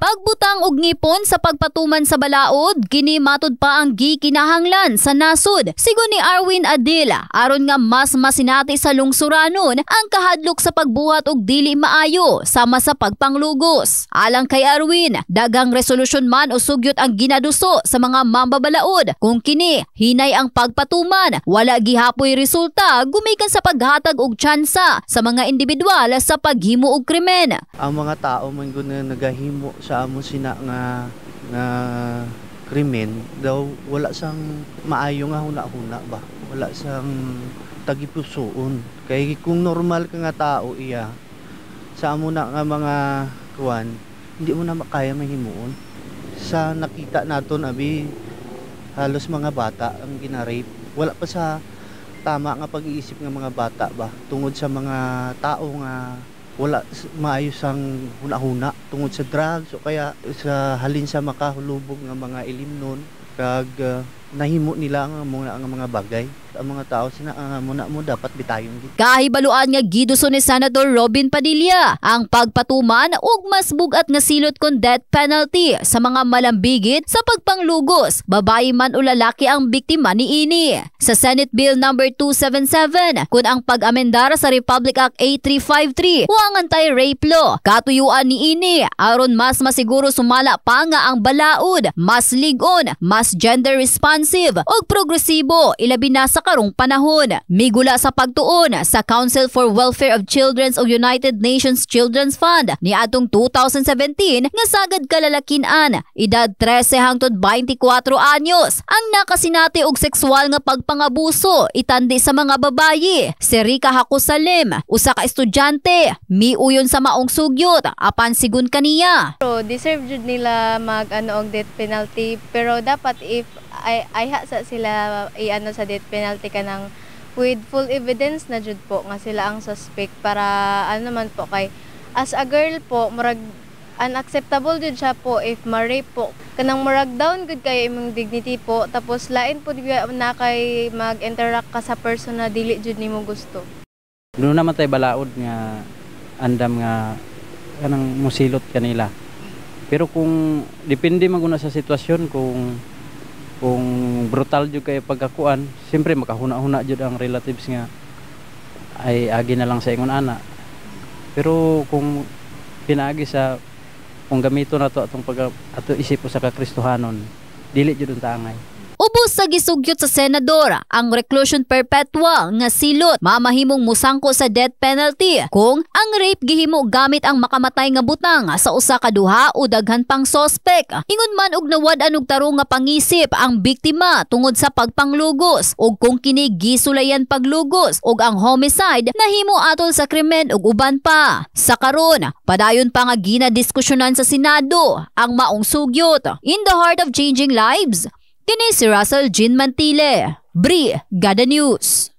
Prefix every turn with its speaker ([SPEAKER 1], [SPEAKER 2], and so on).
[SPEAKER 1] Pagbutang og ngipon sa pagpatuman sa balaod, kini matud pa ang gikinahanglan sa nasod. Sigon ni Arwin Adila, aron nga mas masinati sa lungsuranon ang kahadlok sa pagbuhat og dili maayo sama sa pagpanglugos. Alang kay Arwin, dagang resolusyon man o sugyot ang ginaduso sa mga mambabalaod. Kung kini hinay ang pagpatuman, wala gihapoy resulta gumikan sa paghatag og tsansa sa mga individual sa paghimo og krimen.
[SPEAKER 2] Ang mga tao man gud na nagahimo sa amo sina nga krimen daw wala sang maayo nga huna-huna ba, wala sang tagipusoon. Kay kung normal ka nga tao iya sa amo na nga mga kuwan, hindi mo na makaya mahimuon. Sa nakita naton abi halos mga bata ang ginarape, wala pa sa tama nga pag-iisip ng mga bata ba tungod sa mga tao nga wala maayos ang huna-huna tungod sa drugs o kaya sa halin sa makahulubog ng mga ilimnon kag nahimo nila ang mga bagay. Ang mga tao sina muna mo dapat bitayon gid.
[SPEAKER 1] Kahibaluan nga giduso ni Senator Robin Padilla ang pagpatuman og mas bugat nga silot kon death penalty sa mga malambigit sa pagpanglugos, babae man o lalaki ang biktima niini. Sa Senate Bill number 277 kun ang pag-amendar sa Republic Act A353 o ang anti-rape law, katuyuan niini aron mas masiguro sumala pa nga ang balaod, mas lig-on, mas gender responsive ug progresibo ilabi na sa karong panahon. Migula sa pagtuon sa Council for Welfare of Children o United Nations Children's Fund ni atong 2017 nga sagad kalalakin-an, edad 13 hangtod 24 anyos ang nakasinati og sexual nga pagpangabuso itandi sa mga babayi. Si Rica Hakusalim, usa ka estudyante, miuyon sa maong sugyot apan sigun kaniya.
[SPEAKER 3] So, deserve jud nila og death penalty, pero dapat if ayha sa sila sa death penalty kanang with full evidence na jud po nga sila ang suspect para man po kay as a girl po murag unacceptable jud siya po if ma-rape po kanang murag down gud kay imong dignity po tapos lain po na kay mag-interact ka sa person na dili jud nimo gusto.
[SPEAKER 4] Doon naman tayo balaod nga andam nga kanang musilot kanila. Pero kung depende man guna sa sitwasyon kung brutal jud kay pagkakuan, siyempre makahuna-huna jud ang relatives nga ay agi na lang sa ingon ana. Pero kung pinaagi sa kung gamito na to atong ato isip sa kakristohanon, dili jud unta angay.
[SPEAKER 1] Ubos sa gisugyot sa senador ang reclusion perpetua nga silot mamahimong musangko sa death penalty kung ang rape gihimo gamit ang makamatay nga butang sa usa ka duha o daghan pang sospek. Ingon man og nawad-an og tarong nga pangisip ang biktima tungod sa pagpanglugos ug kung kini gisulayan paglugos ug ang homicide nahimo atol sa krimen ug uban pa. Sa karon, padayon pa nga ginadiskusyonan sa Senado ang maong sugyot. In the heart of changing lives, kini si Russell Jean Mantile, Brigada News.